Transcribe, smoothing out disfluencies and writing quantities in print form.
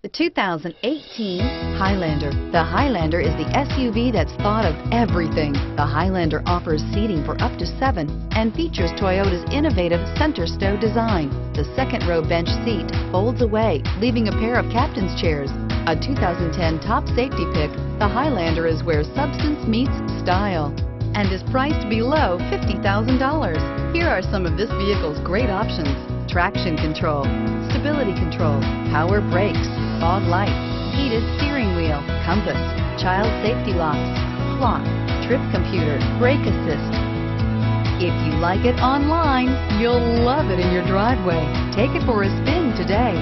The 2018 Highlander. The Highlander is the SUV that's thought of everything. The Highlander offers seating for up to 7 and features Toyota's innovative center stow design. The second row bench seat folds away, leaving a pair of captain's chairs. A 2010 top safety pick, the Highlander is where substance meets style and is priced below $50,000. Here are some of this vehicle's great options: traction control, stability control, power brakes, fog lights, heated steering wheel, compass, child safety locks, clock, trip computer, brake assist. If you like it online, you'll love it in your driveway. Take it for a spin today.